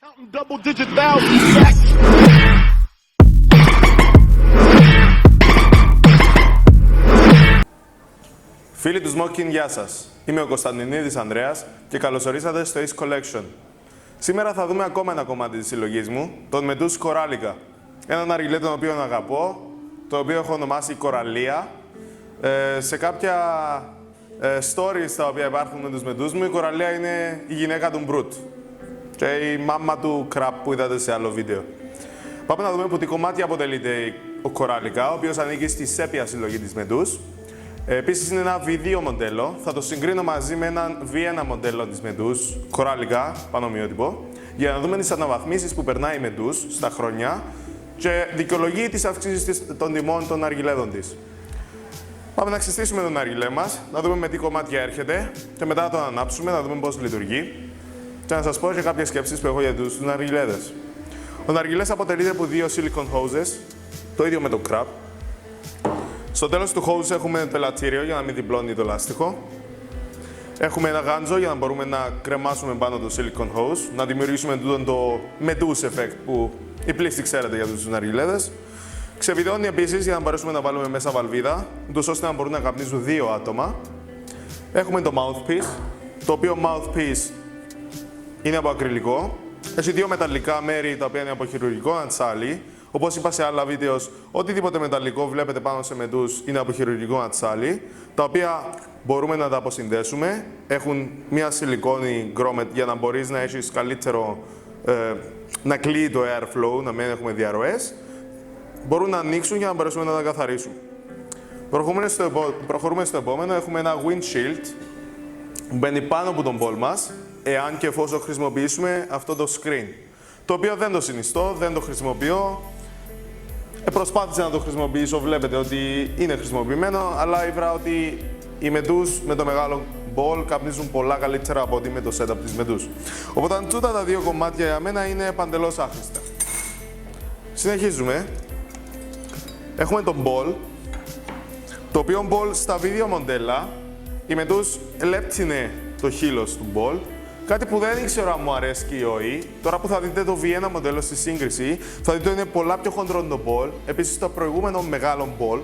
Double-digit thousands. Φίλοι του Smoking, γεια σας. Είμαι ο Κωνσταντινίδης Ανδρέας και καλωσορίσατε στο Ace Collection. Σήμερα θα δούμε ακόμα ένα κομμάτι της συλλογής μου, τον Medus Corallica. Έναν αργυλέ τον οποίο αγαπώ, το οποίο έχω ονομάσει Κοραλία. Σε κάποια stories τα οποία υπάρχουν με τους Medus μου, η Κοραλία είναι η γυναίκα του Μπρουτ και η μάμα του Crab που είδατε σε άλλο βίντεο. Πάμε να δούμε από τι κομμάτια αποτελείται ο Corallica, ο οποίος ανήκει στη σέπια συλλογή της Medus. Επίσης είναι ένα V2 μοντέλο, θα το συγκρίνω μαζί με έναν V1 μοντέλο της Medus, Corallica, πανομοιότυπο, για να δούμε τις αναβαθμίσεις που περνάει η Medus στα χρόνια και δικαιολογεί τις αυξήσεις των τιμών των αργυλέδων της. Πάμε να ξεστήσουμε τον αργυλέ μας, να δούμε με τι κομμάτια έρχεται και μετά να τον ανάψουμε, να δούμε πώς λειτουργεί και να σας πω και κάποιες σκέψεις που έχω για τους αργυλέδες. Ο αργυλές αποτελείται από δύο silicone hoses, το ίδιο με το Crab. Στο τέλος του hose έχουμε πελατήριο για να μην διπλώνει το λάστιχο. Έχουμε ένα γάντζο για να μπορούμε να κρεμάσουμε πάνω το silicone hose, να δημιουργήσουμε το Medus effect που οι πλήστοι ξέρετε για τους αργυλέδες. Ξεβιδώνει επίσης για να μπορέσουμε να βάλουμε μέσα βαλβίδα, ώστε να μπορούν να καπνίζουν δύο άτομα. Έχουμε το mouthpiece, το οποίο mouthpiece είναι από ακριλικό. Έχει δύο μεταλλικά μέρη τα οποία είναι από χειρουργικό αντσάλι. Όπως είπα σε άλλα βίντεο, οτιδήποτε μεταλλικό βλέπετε πάνω σε Medus είναι από χειρουργικό αντσάλι, τα οποία μπορούμε να τα αποσυνδέσουμε. Έχουν μια σιλικόνη grommet για να μπορείς να έχεις καλύτερο, να κλείει το airflow, να μην έχουμε διαρροές. Μπορούν να ανοίξουν για να μπορέσουμε να τα καθαρίσουμε. Προχωρούμε στο επόμενο. Έχουμε ένα windshield που μπαίνει πάνω από τον ball μας, εάν και εφόσον χρησιμοποιήσουμε αυτό το screen. Το οποίο δεν το συνιστώ, δεν το χρησιμοποιώ. Προσπάθησα να το χρησιμοποιήσω, βλέπετε ότι είναι χρησιμοποιημένο, αλλά ήβρα ότι οι Medus με το μεγάλο ball καπνίζουν πολλά καλύτερα από ότι με το setup της Medus. Οπότε τούτα τα δύο κομμάτια για μένα είναι παντελώς άχρηστα. Συνεχίζουμε. Έχουμε το ball, το οποίο ball στα βίντεο μοντέλα, η Medus λέπτινε το χείλος του ball, κάτι που δεν ήξερα αν μου αρέσει ή όχι. Τώρα που θα δείτε το V1 μοντέλο στη σύγκριση, θα δείτε ότι είναι πολλά πιο χοντρό το ball. Επίσης, το προηγούμενο μεγάλο ball,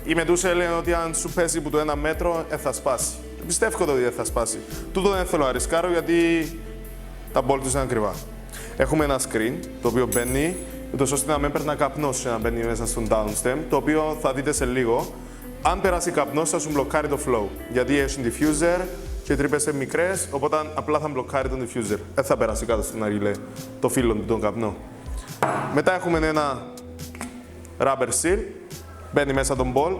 η Medus έλεγε ότι αν σου πέσει από το 1 μέτρο, θα σπάσει. Πιστεύω ότι δεν θα σπάσει. Τούτο δεν θέλω να ρισκάρω γιατί τα ball τους είναι ακριβά. Έχουμε ένα screen, το οποίο μπαίνει, ώστε να μην περνά καπνός να μπαίνει μέσα στον downstem, το οποίο θα δείτε σε λίγο. Αν περάσει καπνός, θα σου μπλοκάρει το flow, γιατί έχει diffuser και οι τρύπες είναι μικρές, οπότε απλά θα μπλοκάρει τον diffuser. Δεν θα περάσει κάτω στην αργυλέ το φύλλο του τον καπνό. Μετά έχουμε ένα rubber seal, μπαίνει μέσα τον ball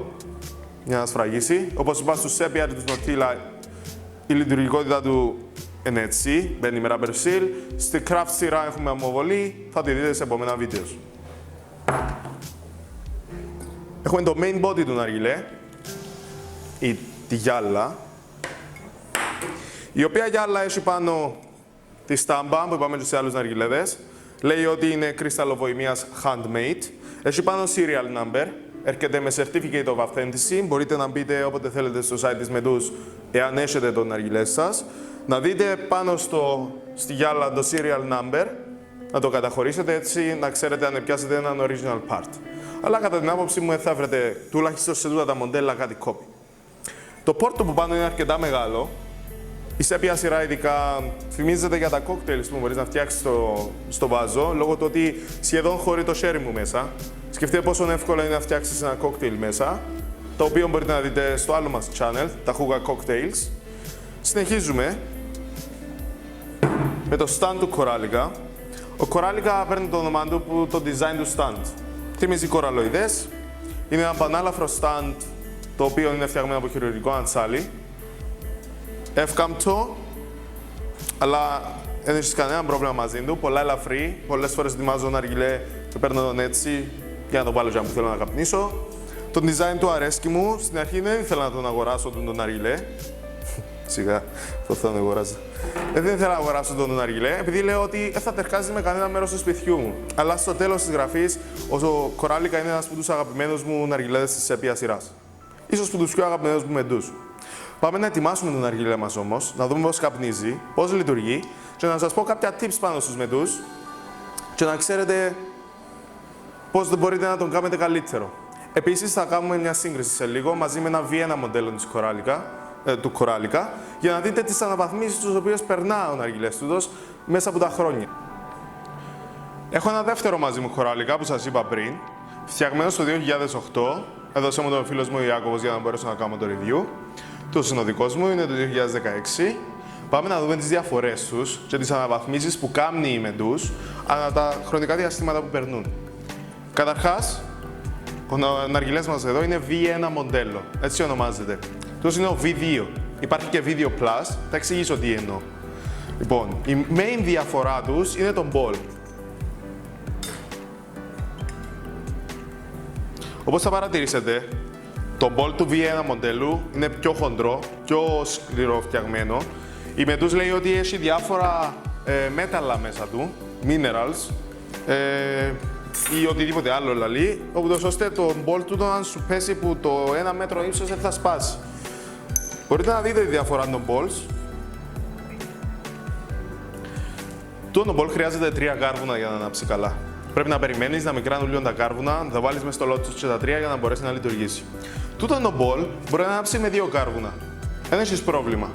για να σφραγίσει. Όπως είπα στους sepia τους Notilla, η λειτουργικότητα του είναι έτσι, μπαίνει με rubber seal. Στη craft σειρά έχουμε αμοβολή, θα τη δείτε σε επόμενα βίντεο. Έχουμε το main body του αργυλέ, ή τη γυάλα, η οποία γυάλα έχει πάνω τη στάμπα που είπαμε και σε άλλους αργυλέδες. Λέει ότι είναι κρυσταλλοβοημίας handmade. Έχει πάνω serial number. Έρχεται με certificate of authenticity. Μπορείτε να μπείτε όποτε θέλετε στο site της Medus, εάν έχετε τον αργυλέ σας. Να δείτε πάνω στη γυάλα το serial number, να το καταχωρήσετε έτσι, να ξέρετε αν πιάσετε έναν original part. Αλλά κατά την άποψή μου θα βρείτε τουλάχιστον σε τούτα τα μοντέλα κάτι copy. Το πόρτο που πάνω είναι αρκετά μεγάλο. Η σέπια σειρά ειδικά φημίζεται για τα κόκτελ που μπορείς να φτιάξεις στο βάζο, λόγω του ότι σχεδόν χωρεί το sherry μου μέσα. Σκεφτείτε πόσο εύκολο είναι να φτιάξεις ένα κόκτελ μέσα, το οποίο μπορείτε να δείτε στο άλλο μας channel, τα Huga Cocktails. Συνεχίζουμε με το stand του Corallica. Ο Corallica παίρνει το όνομα του από το design του stand. Θυμίζει κοραλοειδές. Είναι ένα πανάλαφρο stand, το οποίο είναι φτιαγμένο από χειρουργικό αντσάλι. Εύκαμπτο, αλλά δεν έχεις κανένα πρόβλημα μαζί του. Πολλά ελαφρύ. Πολλές φορές ετοιμάζω ένα αργυλέ και παίρνω τον έτσι για να τον βάλω για που θέλω να καπνίσω. Το design του αρέσκει μου. Στην αρχή δεν ήθελα να τον αγοράσω τον αργυλέ. Σιγά, αυτό θα τον αγοράζω. Δεν ήθελα να αγοράσω τον αργυλέ, επειδή λέω ότι δεν θα τερκάζει με κανένα μέρος του σπιτιού μου. Αλλά στο τέλος της γραφής, ο Corallica είναι ένας από τους αγαπημένους μου αργυλέδες της σέπια σειράς. Ίσως από τους πιο αγαπημένους μου Medus. Πάμε να ετοιμάσουμε τον αργυλέ μας όμως, να δούμε πώς καπνίζει, πώς λειτουργεί και να σας πω κάποια tips πάνω στους μετούς και να ξέρετε πώς μπορείτε να τον κάνετε καλύτερο. Επίσης, θα κάνουμε μια σύγκριση σε λίγο μαζί με ένα V1 μοντέλο του Κοράλικα για να δείτε τις αναβαθμίσεις τις οποίες περνά ο ναργιλές τούτος μέσα από τα χρόνια. Έχω ένα δεύτερο μαζί μου Κοράλικα που σας είπα πριν, φτιαγμένο στο 2008. Έδωσε μου τον φίλος μου ο Ιάκωβος για να μπορέσω να κάνω το review. Το συνοδικός μου είναι το 2016. Πάμε να δούμε τις διαφορές τους και τις αναβαθμίσεις που κάνουν οι μεντούς ανά τα χρονικά διαστήματα που περνούν. Καταρχάς, ο ναργιλές μας εδώ είναι V1 μοντέλο, έτσι ονομάζεται. Τος είναι ο V2. Υπάρχει και V2 Plus, θα εξηγήσω τι εννοώ. Λοιπόν, η main διαφορά τους είναι το ball. Όπως θα παρατηρήσετε, το ball του V1 μοντέλου είναι πιο χοντρό, πιο σκληρό φτιαγμένο. Η Medus λέει ότι έχει διάφορα μέταλλα μέσα του, minerals, ή οτιδήποτε άλλο λαλεί, όπως ώστε το ball του αν σου πέσει που το 1 μέτρο ύψος δεν θα σπάσει. Μπορείτε να δείτε τη διαφορά των balls. Το ball χρειάζεται 3 κάρβουνα για να ανάψει καλά. Πρέπει να περιμένεις να μικράνουν λίγο τα κάρβουνα, να τα βάλεις μέσα στο λότος και τα 3 για να μπορέσει να λειτουργήσει. Τούτο το ball μπορεί να ανάψει με 2 κάρβουνα. Δεν έχεις πρόβλημα.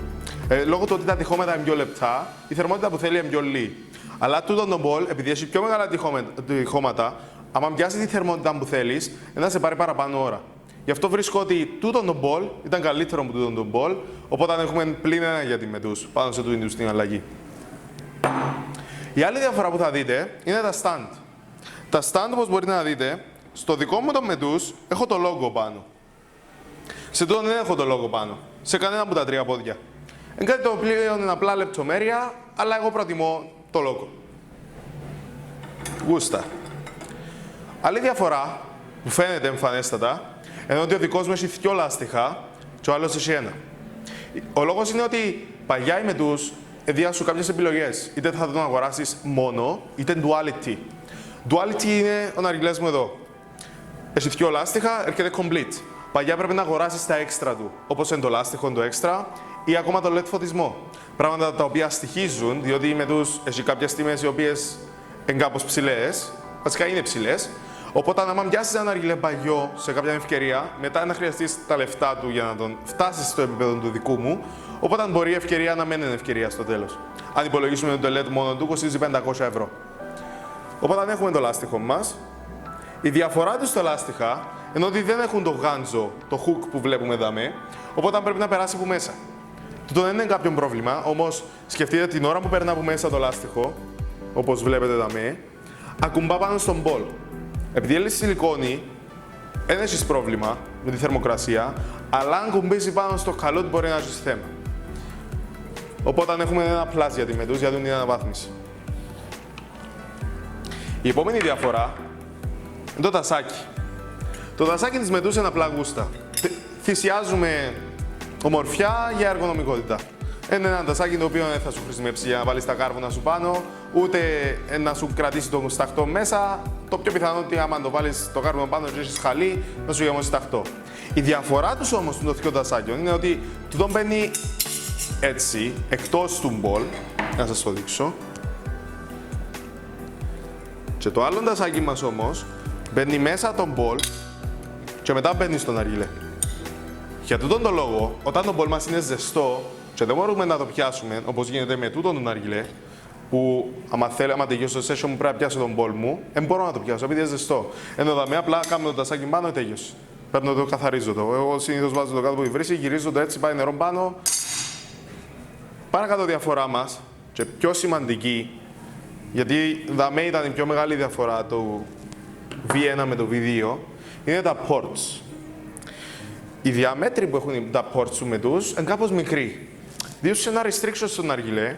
Λόγω του ότι τα τυχώματα είναι πιο λεπτά, η θερμότητα που θέλει είναι πιο λίγη. Αλλά τούτο το ball, επειδή έχει πιο μεγάλα τυχώματα, άμα πιάσει τη θερμότητα που θέλεις, θα σε πάρει παραπάνω ώρα. Γι' αυτό βρίσκω ότι τούτο το ball ήταν καλύτερο από τούτο το ball, οπότε έχουμε πλην 1 για τη Medus πάνω σε τούτο την αλλαγή. Η άλλη διαφορά που θα δείτε είναι τα stand. Τα stand, όπως μπορείτε να δείτε, στο δικό μου το Medus έχω το logo πάνω. Σε τούτο δεν έχω το logo πάνω, σε κανένα από τα 3 πόδια. Είναι κάτι το οποίο είναι απλά λεπτομέρεια, αλλά εγώ προτιμώ το logo. Γούστα. Άλλη διαφορά που φαίνεται εμφανέστατα, ενώ ότι ο δικός μου έχει 2 λάστιχα και ο άλλος έχει 1. Ο λόγος είναι ότι παλιά η Medus έδια κάποιες επιλογές. Είτε θα τον αγοράσεις μόνο, είτε duality. Duality είναι ο ναργιλές μου εδώ. Έχει 2 λάστιχα, έρχεται complete. Παλιά πρέπει να αγοράσεις τα έξτρα του, όπως είναι το λάστιχο, το έξτρα, ή ακόμα το LED φωτισμό. Πράγματα τα οποία στοιχίζουν, διότι η Medus έχει κάποιες τιμές οι οποίες είναι κάπως ψηλές, βασικά είναι ψηλές. Οπότε, αν πιάσεις ένα ναργιλέ παλιό σε κάποια ευκαιρία, μετά να χρειαστείς τα λεφτά του για να τον φτάσεις στο επίπεδο του δικού μου. Οπότε, μπορεί η ευκαιρία να μένει ευκαιρία στο τέλος. Αν υπολογίσουμε το LED μόνο του, κοστίζει 500 ευρώ. Οπότε, αν έχουμε το λάστιχο μας, η διαφορά του στα λάστιχα είναι ότι δεν έχουν το γάντζο, το hook που βλέπουμε εδώ, οπότε πρέπει να περάσει από μέσα. Τούτο δεν είναι κάποιο πρόβλημα, όμως σκεφτείτε την ώρα που περνά από μέσα το λάστιχο, όπως βλέπετε εδώ, ακουμπά πάνω στον ball. Επειδή είναι σιλικόνη, δεν έχεις πρόβλημα με τη θερμοκρασία, αλλά αν κουμπίσει πάνω στο καλό του μπορεί να έχεις θέμα. Οπότε έχουμε ένα plus για τη Medus για την αναβάθμιση. Η επόμενη διαφορά είναι το τασάκι. Το τασάκι της Medus είναι απλά γούστα. Θυσιάζουμε ομορφιά για εργονομικότητα. Είναι ένα τασάκι το οποίο δεν θα σου χρησιμεύσει για να βάλεις τα κάρβουνα σου πάνω, ούτε να σου κρατήσει τον σταχτό μέσα. Το πιο πιθανό ότι άμα το βάλεις το κάρβουνο πάνω και έχεις χαλί, να σου γεμώσει σταχτό. Η διαφορά τους όμως των δύο τασάκιων είναι ότι τούτο μπαίνει έτσι, εκτός του μπολ. Να σας το δείξω. Και το άλλο τασάκι μας όμως μπαίνει μέσα τον μπολ και μετά μπαίνει στον ναργιλέ. Για τούτον τον λόγο, όταν το μπολ μας είναι ζεστό και δεν μπορούμε να το πιάσουμε, όπως γίνεται με τούτον τον ναργιλέ, που άμα τελειώσω το session μου πρέπει να πιάσω τον μπολ μου, δεν μπορώ να το πιάσω επειδή είναι ζεστό. Ενώ δαμε απλά κάνω το τασάκι πάνω και τέλειωσε. Πρέπει να το καθαρίζω το. Εγώ συνήθως βάζω το κάτω από τη βρύση, γυρίζω το έτσι, πάει νερό πάνω. Παρακάτω διαφορά μας και πιο σημαντική, γιατί δαμε ήταν η πιο μεγάλη διαφορά του V1 με το V2, είναι τα ports. Οι διαμέτροι που έχουν τα ports του Medus είναι κάπως μικροί. Διότι σε ένα restriction στον ναργιλέ,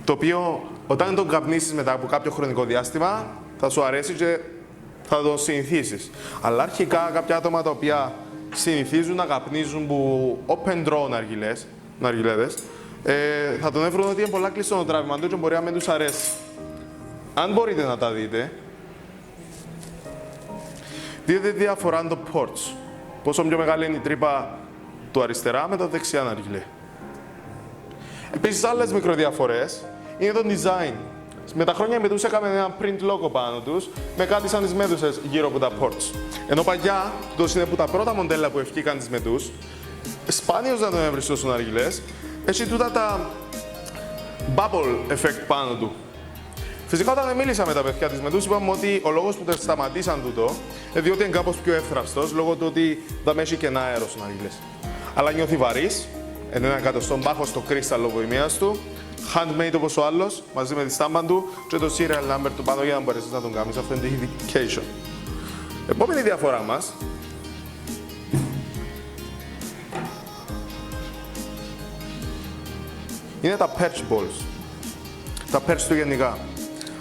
το οποίο όταν τον καπνίσεις μετά από κάποιο χρονικό διάστημα θα σου αρέσει και θα τον συνηθίσεις. Αλλά αρχικά κάποια άτομα τα οποία συνηθίζουν να καπνίζουν που open draw ναργιλέδες, θα τον έβρουν ότι είναι πολλά κλειστό το τράβημα του και μπορεί να μην τους αρέσει. Αν μπορείτε να τα δείτε, δείτε τι διαφορά το ports. Πόσο πιο μεγάλη είναι η τρύπα του αριστερά με το δεξιά ναργιλέ. Επίσης, άλλες μικροδιαφορές είναι το design. Με τα χρόνια οι Meduse έκαναν ένα print logo πάνω τους, με κάτι σαν τις Medusες γύρω από τα ports. Ενώ παλιά, τούτος είναι από τα πρώτα μοντέλα που ευκήκαν τις Meduse, σπάνιος να τον έβρεις στους ναργιλές, έχει τούτα τα bubble effect πάνω του. Φυσικά, όταν μίλησα με τα παιδιά της Meduse, είπαμε ότι ο λόγος που τα σταματήσαν τούτο είναι διότι είναι κάπως πιο εύθραυστος, λόγω του ότι δεν έχει κενά αέρο στους ναργιλές. Αλλά νιώθει βαρύς, είναι ένα εκατοστό μπάχο στο κρίσταλο βοημίας του, handmade όπως ο άλλος, μαζί με τη στάμπα του και το serial number του πάνω για να μπορέσεις να τον κάνεις authentication. Επόμενη διαφορά μας είναι τα perch balls. Τα perch του γενικά.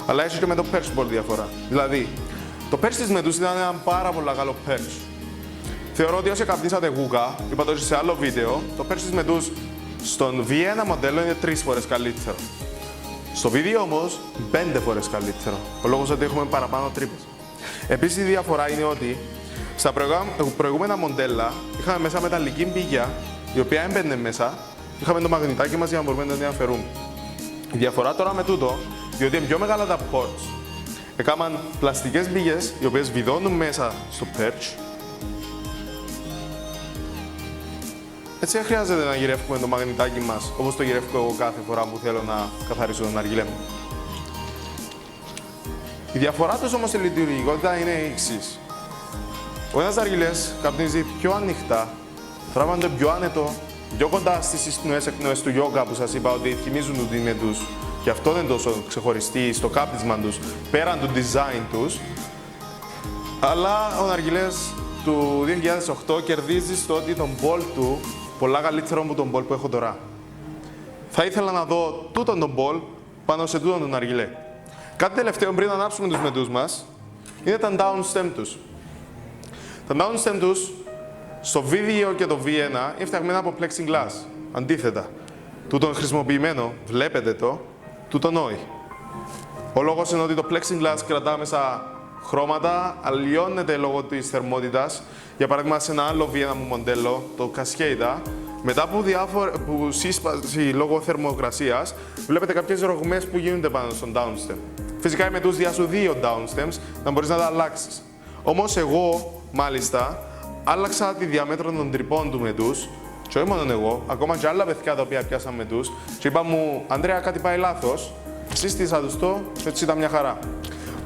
Αλλά έχει και με το perch ball διαφορά. Δηλαδή, το perch της Meduse ήταν ένα πάρα πολύ καλό perch. Θεωρώ ότι όσοι καπνίσατε γούγκα, είπα το σε άλλο βίντεο, το perch της Meduse στον V1 μοντέλο είναι 3 φορές καλύτερο. Στο V2 όμως, 5 φορές καλύτερο. Ο λόγος ότι έχουμε παραπάνω τρύπες. Επίσης, η διαφορά είναι ότι στα προηγούμενα μοντέλα είχαμε μέσα μεταλλική μπίγια, η οποία έμπαινε μέσα, είχαμε το μαγνητάκι μας για να μπορούμε να την αφαιρούμε. Η διαφορά τώρα με τούτο, διότι είναι πιο μεγάλα τα ports, έκαναν πλαστικές μπίγες, οι οποίες βιδώνουν μέσα στο perch. Έτσι δεν χρειάζεται να γυρεύουμε το μαγνητάκι μας, όπως το γυρεύω εγώ κάθε φορά που θέλω να καθαρίσω τον ναργιλέ μου. Η διαφορά τους όμως στη λειτουργικότητα είναι η εξής. Ο ένας ναργιλές καπνίζει πιο ανοιχτά, τράβανται πιο άνετο, πιο κοντά στις εισπνοές εκπνοές του γιόγκα που σας είπα ότι θυμίζουν του είναι τους και αυτό δεν είναι τόσο ξεχωριστή στο κάπνισμα τους, πέραν του design τους. Αλλά ο ναργιλές του 2008 κερδίζει στο ότι τον ball του πολλά καλύτερο από τον ball που έχω τώρα. Θα ήθελα να δω τούτον τον ball πάνω σε τούτον τον ναργιλέ. Κάτι τελευταίο πριν ανάψουμε τους Meduse μας είναι τα downstem τους. Τα downstem τους στο V2 και το V1 είναι φτιαγμένα από plexiglass. Αντίθετα, τούτον χρησιμοποιημένο, βλέπετε το, τούτον όχι. Ο λόγος είναι ότι το plexiglass κρατά μέσα χρώματα, αλλοιώνεται λόγω της θερμότητας. Για παράδειγμα, σε ένα άλλο V1 μοντέλο, το Cascada, μετά από σύσπαση λόγω θερμοκρασίας, βλέπετε κάποιες ρογμές που γίνονται πάνω στον downstem. Φυσικά, με τους διάσου δύο downstems, να μπορείς να τα αλλάξεις. Όμως, εγώ, μάλιστα, άλλαξα τη διαμέτρο των τρυπών του Meduse, και όχι μόνο εγώ, ακόμα και άλλα παιδιά τα οποία πιάσαν Meduse, και είπα μου, Ανδρέα, κάτι πάει λάθος, σύστησα τους το, και έτσι ήταν μια χαρά.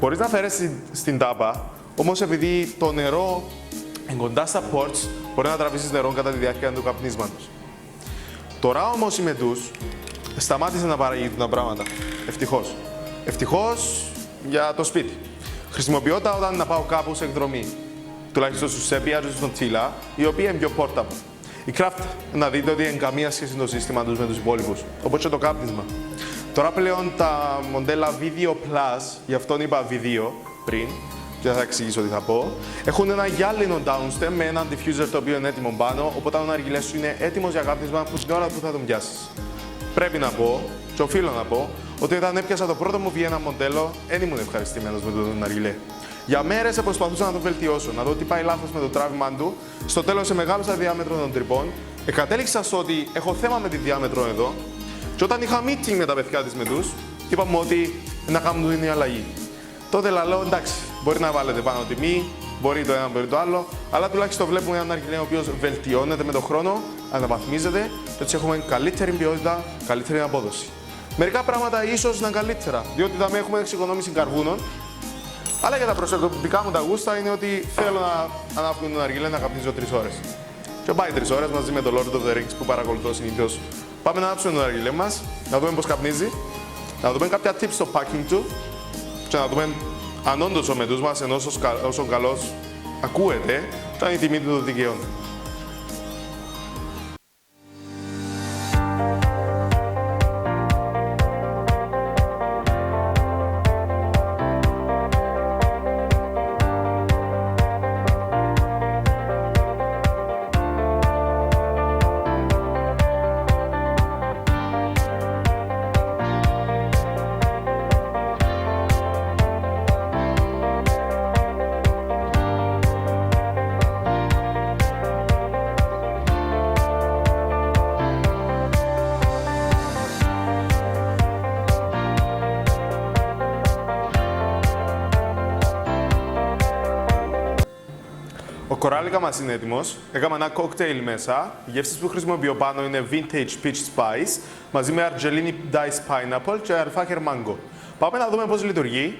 Μπορείς να αφαιρέσεις στην τάπα, όμως επειδή το νερό είναι κοντά στα ports, μπορεί να τραβήσεις νερό κατά τη διάρκεια του καπνίσματος. Τώρα όμως η Meduse σταμάτησε να παράγει τα πράγματα. Ευτυχώς. Ευτυχώς για το σπίτι. Χρησιμοποιώ τα όταν να πάω κάπου σε εκδρομή. Τουλάχιστον στους Sepia και στον Tila, η οποία είναι πιο portable. Η Craft, να δείτε ότι δεν καμία σχέση το σύστημα τους με τους υπόλοιπους, όπως και το κάπνισμα. Τώρα πλέον τα μοντέλα V2 Plus, γι' αυτόν είπα V2 πριν, και θα εξηγήσω τι θα πω, έχουν ένα γυάλινο downstem με ένα diffuser το οποίο είναι έτοιμο πάνω, οπότε ο ναργιλές σου είναι έτοιμος για κάπνισμα που την ώρα που θα τον πιάσεις. Πρέπει να πω, και οφείλω να πω, ότι όταν έπιασα το πρώτο μου V1 μοντέλο, δεν ήμουν ευχαριστημένος με τον ναργιλέ. Για μέρες προσπαθούσα να το βελτιώσω, να δω τι πάει λάθος με το τράβημα του. Στο τέλος, σε μεγάλωσα διάμετρο των τρυπών. Κατέληξα στο ότι έχω θέμα με τη διάμετρο εδώ. Και όταν είχα meeting με τα παιδιά της Meduse, είπαμε ότι να κάνουμε την αλλαγή. Τότε λέω εντάξει, μπορεί να βάλετε πάνω τιμή, μπορεί το ένα, μπορεί το άλλο, αλλά τουλάχιστον βλέπουμε έναν ναργιλέ ο οποίος βελτιώνεται με τον χρόνο, αναβαθμίζεται, και έτσι έχουμε καλύτερη ποιότητα, καλύτερη απόδοση. Μερικά πράγματα ίσως να είναι καλύτερα, διότι θα έχουμε εξοικονόμηση καρβούνων. Αλλά για τα προσωπικά μου τα γούστα είναι ότι θέλω να ανάβουμε τον ναργιλέ να καπνίζω 3 ώρες. Και πάει 3 ώρες μαζί με το Lord of the Rings που παρακολουθώ συνήθως. Πάμε να ανάψουμε τον ναργιλέ μας, να δούμε πώς καπνίζει, να δούμε κάποια tips στο packing του και να δούμε αν όντως ο Meduse μας, ενώ όσο καλός ακούεται, ήταν η τιμή του το δικαιώνει. κοράλικα μας είναι έτοιμος. Έκαμε ένα κόκτέιλ μέσα. Οι γεύσεις που χρησιμοποιώ πάνω είναι Vintage Peach Spice μαζί με Argelini Diced Pineapple και Arfacher Mango. Πάμε να δούμε πώς λειτουργεί,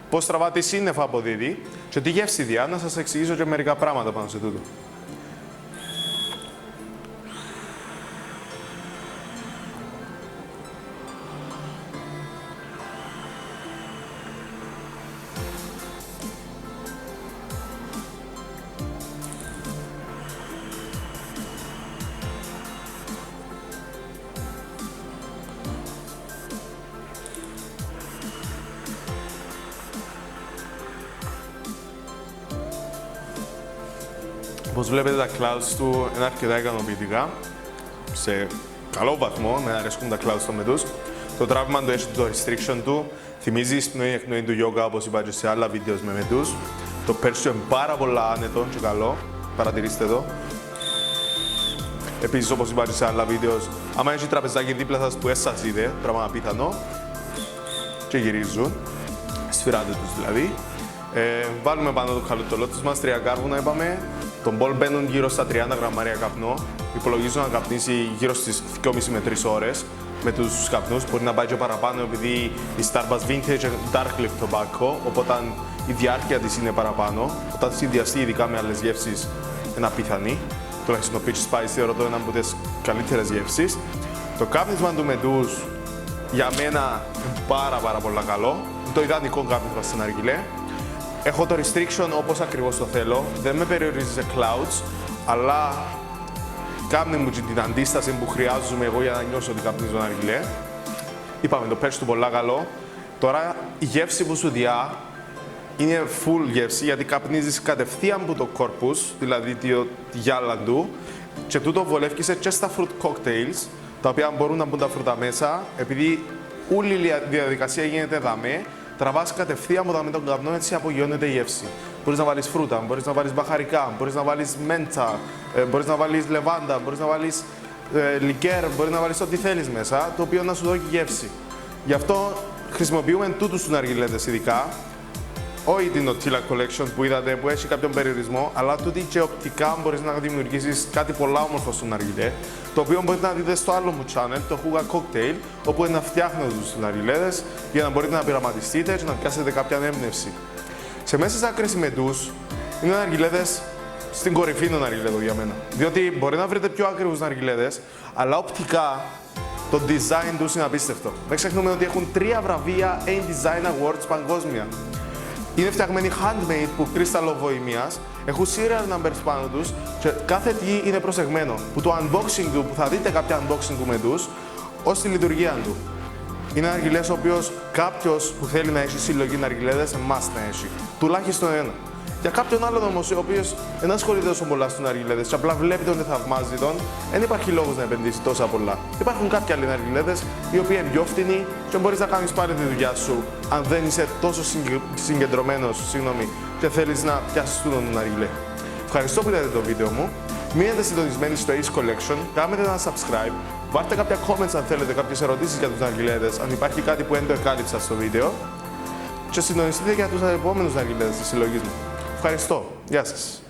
πώς τραβά τι σύννεφα αποδίδει και τι γεύση διά. Να σας εξηγήσω και μερικά πράγματα πάνω σε τούτο. Όπως βλέπετε τα clouds του είναι αρκετά ικανοποιητικά, σε καλό βαθμό, με αρέσκουν τα clouds των μετούς. Το τράβημα του έχει το restriction του, θυμίζει εκπνοή του yoga όπως είπα και σε άλλα βίντεο με μετούς. Το perch είναι πάρα πολλά άνετο και καλό, παρατηρήστε εδώ. Επίσης όπως είπα και σε άλλα βίντεο, άμα έχει τραπεζάκι δίπλα σας που σας είδε, πράγμα απίθανο, και γυρίζουν, σφυράτε τους δηλαδή. Βάλουμε πάνω το χαλουτολό τους μας, 3 κάρβουνα είπαμε. Το μπολ μπαίνουν γύρω στα 30 γραμμάρια καπνό. Υπολογίζω να καπνίσει γύρω στις 2,5 με 3 ώρες με τους καπνούς. Μπορεί να πάει και παραπάνω επειδή η Starbucks Vintage Dark Leaf Tobacco, οπότε η διάρκεια της είναι παραπάνω. Όταν συνδυαστεί ειδικά με άλλες γεύσεις είναι απίθανη. Τουλάχιστον το Peach Spice θεωρώ το ένα από τις καλύτερες γεύσεις. Το κάπνισμα του μετούς για μένα είναι πάρα πολλά καλό. Είναι το ιδανικό κάπνισμα στην αργυλέ. Έχω το restriction όπως ακριβώς το θέλω, δεν με περιορίζει σε clouds, αλλά κάνει μου την αντίσταση που χρειάζομαι εγώ για να νιώσω ότι καπνίζω αργυλέ. Είπαμε το perch του πολλά καλό. Τώρα η γεύση που σου διά είναι full γεύση γιατί καπνίζεις κατευθείαν από το corpus, δηλαδή τη γυάλα του, και τούτο βολεύκησε και στα fruit cocktails, τα οποία μπορούν να μπουν τα φρούτα μέσα, επειδή όλη η διαδικασία γίνεται δαμέ. Τραβάς κατευθείαν από τον καπνό, έτσι απογειώνεται η γεύση. Μπορείς να βάλεις φρούτα, μπορείς να βάλεις μπαχαρικά, μπορείς να βάλεις μέντσα, μπορείς να βάλεις λεβάντα, μπορείς να βάλεις λικέρ, μπορείς να βάλεις ό,τι θέλεις μέσα, το οποίο να σου δώσει γεύση. Γι' αυτό χρησιμοποιούμε τούτους τους ναργιλέτες ειδικά. Όχι την Notilla Collection που είδατε που έχει κάποιον περιορισμό, αλλά τούτη και οπτικά μπορείς να δημιουργήσεις κάτι πολλά όμορφο στο ναργιλέ, το οποίο μπορείτε να δείτε στο άλλο μου channel, το Huga Cocktail, όπου είναι να φτιάχνω τους ναργιλέδες για να μπορείτε να πειραματιστείτε και να πιάσετε κάποια έμπνευση. Σε μέσες άκρες μετούς είναι ναργιλέδες στην κορυφή των ναργιλέδων για μένα. Διότι μπορεί να βρείτε πιο ακριβούς ναργιλέδες, αλλά οπτικά το design τους είναι απίστευτο. Δεν ξεχνούμε ότι έχουν 3 βραβεία A-Design Awards παγκόσμια. Είναι φτιαγμένοι handmade που κρίσταλο βοημίας, έχουν serial numbers πάνω τους και κάθε τι είναι προσεγμένο. Που το unboxing του, που θα δείτε κάποια unboxing του με τους, ως τη λειτουργία του. Είναι ναργιλές ο οποίος κάποιος που θέλει να έχει συλλογή ναργιλέδες, must να έχει. Τουλάχιστον ένα. Για κάποιον άλλον όμως, ο οποίος δεν ασχολείται τόσο πολλά στους ναργιλέδες και απλά βλέπει τον και θαυμάζει τον, δεν υπάρχει λόγος να επενδύσει τόσα πολλά. Υπάρχουν κάποιοι άλλοι ναργιλέδες, οι οποίοι είναι πιο φτηνοί και μπορείς να κάνεις πάλι τη δουλειά σου, αν δεν είσαι τόσο συγκεντρωμένος, και θέλεις να πιάσεις τον ναργιλέ. Ευχαριστώ που είδατε το βίντεο μου. Μείνετε συντονισμένοι στο Ace Collection, κάνετε ένα subscribe, βάλτε κάποια comments αν θέλετε, κάποιες ερωτήσεις για τους ναργιλέδες, αν υπάρχει κάτι που δεν το εκάλυψα στο βίντεο, και συντονιστείτε για τους επόμενους ναργιλέδες της συλλογής μου. Ευχαριστώ. Γεια σας.